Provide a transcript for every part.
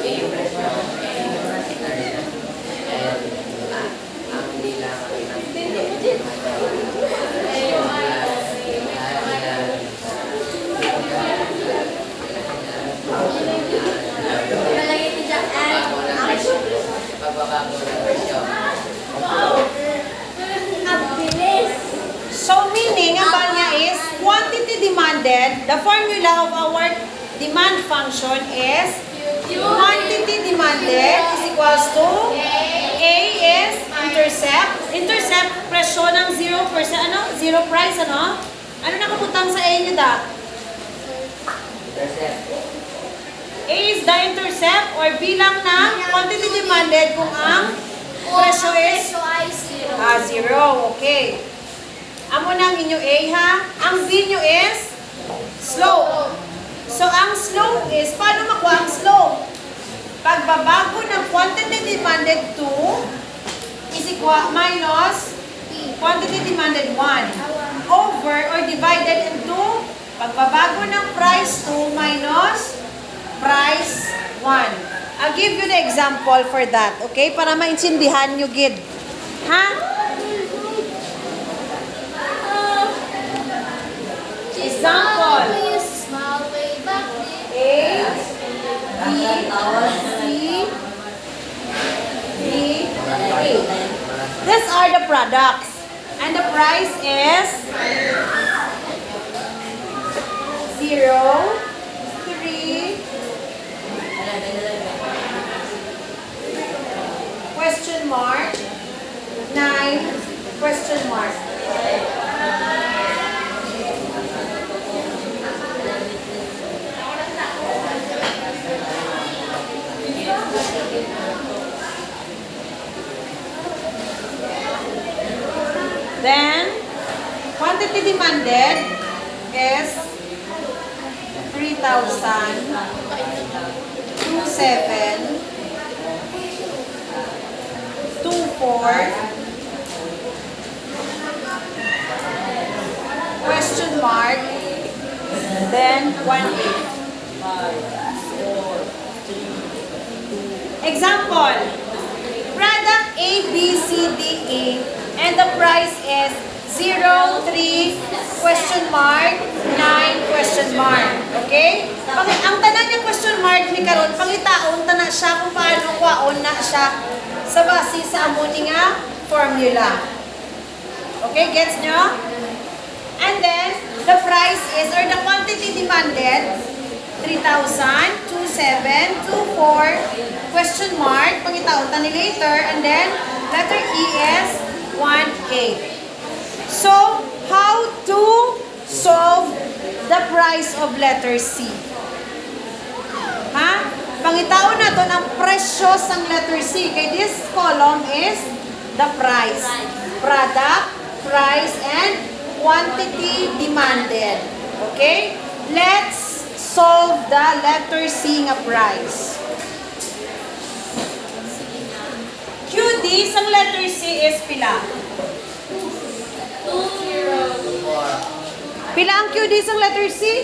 yung presyo. Ang nila pagbabago ng presyo. So meaning, ang ba niya is, quantity demanded, the formula of our demand function is, quantity demanded is equals to, A is intercept, presyo ng 0%, zero price, ano nakaputang sa A niyo da? A is the intercept or bilang ng quantity demanded kung ang presyo is 0. Okay. Amo na ang inyo A ha. Ang B nyo is slope. So ang slope is, paano makuha ang slope? Pagbabago ng quantity demanded 2 is equal minus quantity demanded 1 over or divided into pagbabago ng price 2 minus price 1. I'll give you the example for that, okay? Para maintindihan nyo gid. Ha? Example. A, B, C, D, A. These are the products. And the price is 0, 3, question mark, 9, question mark. Then, quantity demanded is 3,000, 27, 24, question mark, then 18. Example, product A, B, C, D, E, and the price is 0, 3, question mark, 9, question mark. Okay? Ang tanan yung question mark ni karon pangitaon ta na siya kung paano kwaon na siya sa base sa among nga formula. Okay, gets nyo? And then, the price is, or the quantity demanded, 3,000, 27, 24, question mark, pangitaon ta ni later, and then, letter E is 1,800. So, how to solve the price of letter C? Ha? Pangitaon na to ang presyo sang letter C. Kay this column is the price. Product, price, and quantity demanded. Okay? Let's solve the letter C nga price. QD sang letter C is pila? Pila ang QD sang letter C?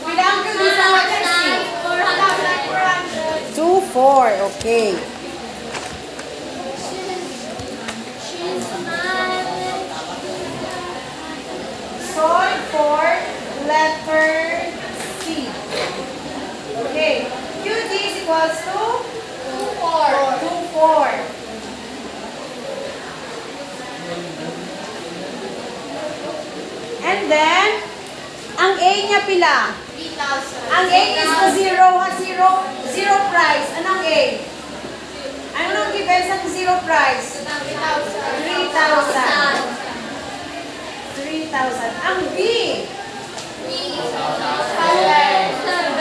Pila ang QD sang letter C? 2,400. Okay. Solve for letter C. Okay. QD is equals to 2,400. And then, ang A niya pila? 3,000. Ang A is the zero, ha? Zero price. Anong A? Ano nang given sa zero price? 3,000. 3,000. Ang B?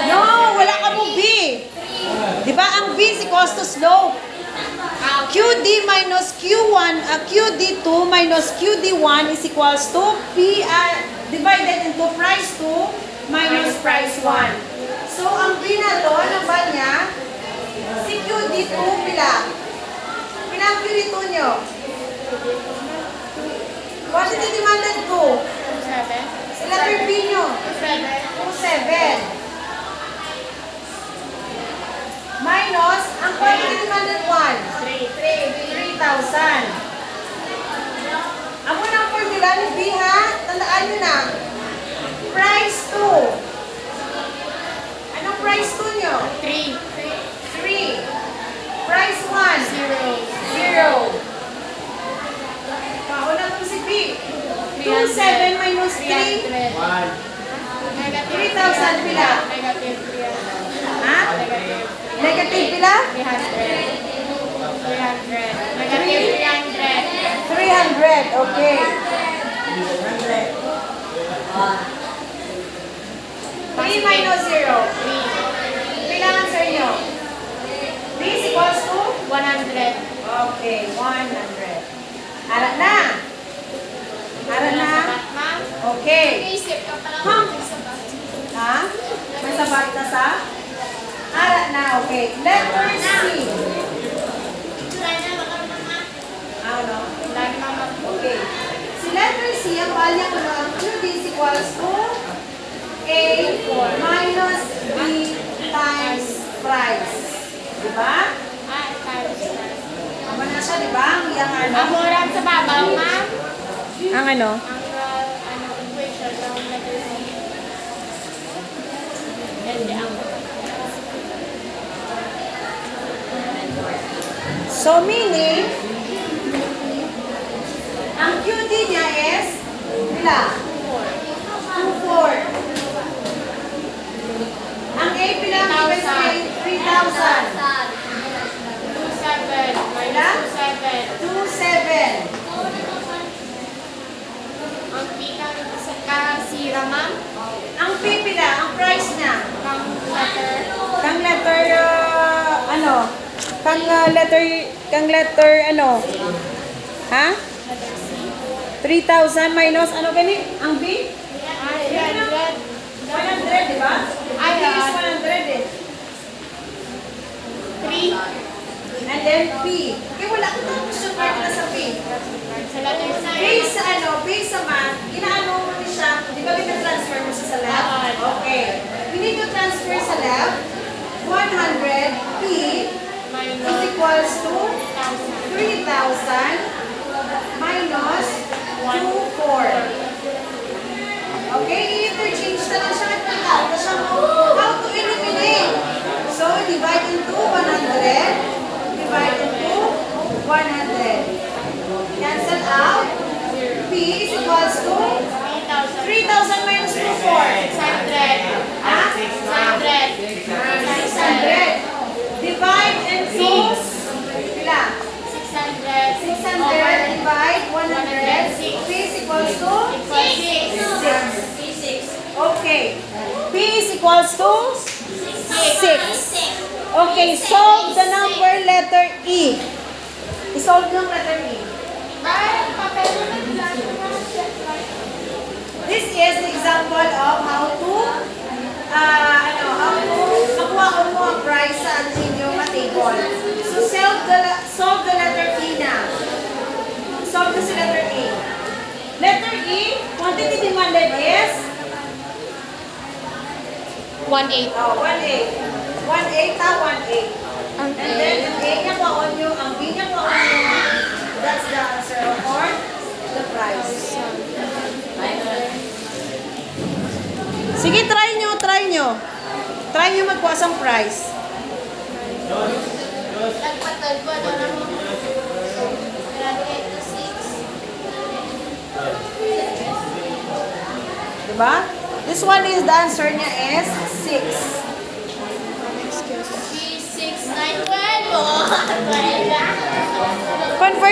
No, wala ka mo B. Diba ang B is equals to slope. QD minus Q1, QD2 minus QD1 is equals to P divided into price 2 minus price 1. So, ang P na to, ano ba niya? Si QD2 pila. Pila ang QD2 nyo? What is the demanded 2? 7. Si letter P nyo? 7. 2,700. demanded 1? 3,000. Ang unang formula ni B ha, tandaan nyo na. Price 2. Anong price 2 nyo? 3. 3. Price 1? 0. Pauna kong si B. 2,700 minus 3. 3,000 pila. Negative 300. Ha? Negative pila? 300. Negative 300. 300. Okay. 3 minus 0. 3. Pila ang answer nyo? B is equals to? 100. Okay, 100. Ara na. Ara na. Sapat, ma'am. Okay. Isip ka pala. Ma'am. Ha? May sabat na sa? Ara na, okay. Letter C. Ano? Lagi mama. Okay. Si letter C, ang value ko na ang QD is equals to A minus B times price. Diba? Times. Tama na siya, diba? Ang iyang ano? Ang murang sa babaw, ma'am. Ang ano? Ang equation ng letter C. Hindi ang So meaning, ang QD niya is, pila? 2,400. Ang A pila ang given sa 3,000. 27 minus 27. 2,700. Ang P sa kasira, ma'am. Ang P pila, ang price niya. Ang letter. Kang letter, ano? Kang letter, ano? Ha? Letter C. 3,000 minus, ano gani? Ang B? 100. 100, di ba? Ang B is 100 eh. 3. And then P. Okay, wala ko itong question mark na sa P. Sa letter C. Base sa ano, base sa math, ginaano mo ni siya, di ba transfer mo siya sa left? Okay. We need to transfer sa left. 100 P is Minus equals to 1,000. 3,000 minus 2,400. Okay, i-interchange na lang siya at pagkakita na siya mo how to eliminate. So, divide into 100. Divide into 100. Cancel out. P is equals to 3,000 minus 2,400. 600. Ha? 600. 600. Divide into pila? 600. 600 divide 100. P is equals to 6. Okay. P is equals to 6. Okay, solve the number letter E. I-solve yung letter E. This is the example of how to makuha ko mo ang price sa inyong table. So, solve the letter E na. Solve the letter E. Letter E, quantity demanded is 1.8. 1.8. 1.8 ta, 1.8. And then, ang A niya kuhaon nyo, ang B niya kuhaon nyo, that's the answer for the price. Sige, try nyo. Try nyo magkuha sa price. Nagpatagod na naman. Diba? This one is, the answer niya is 6. 6, 9, 12. Convert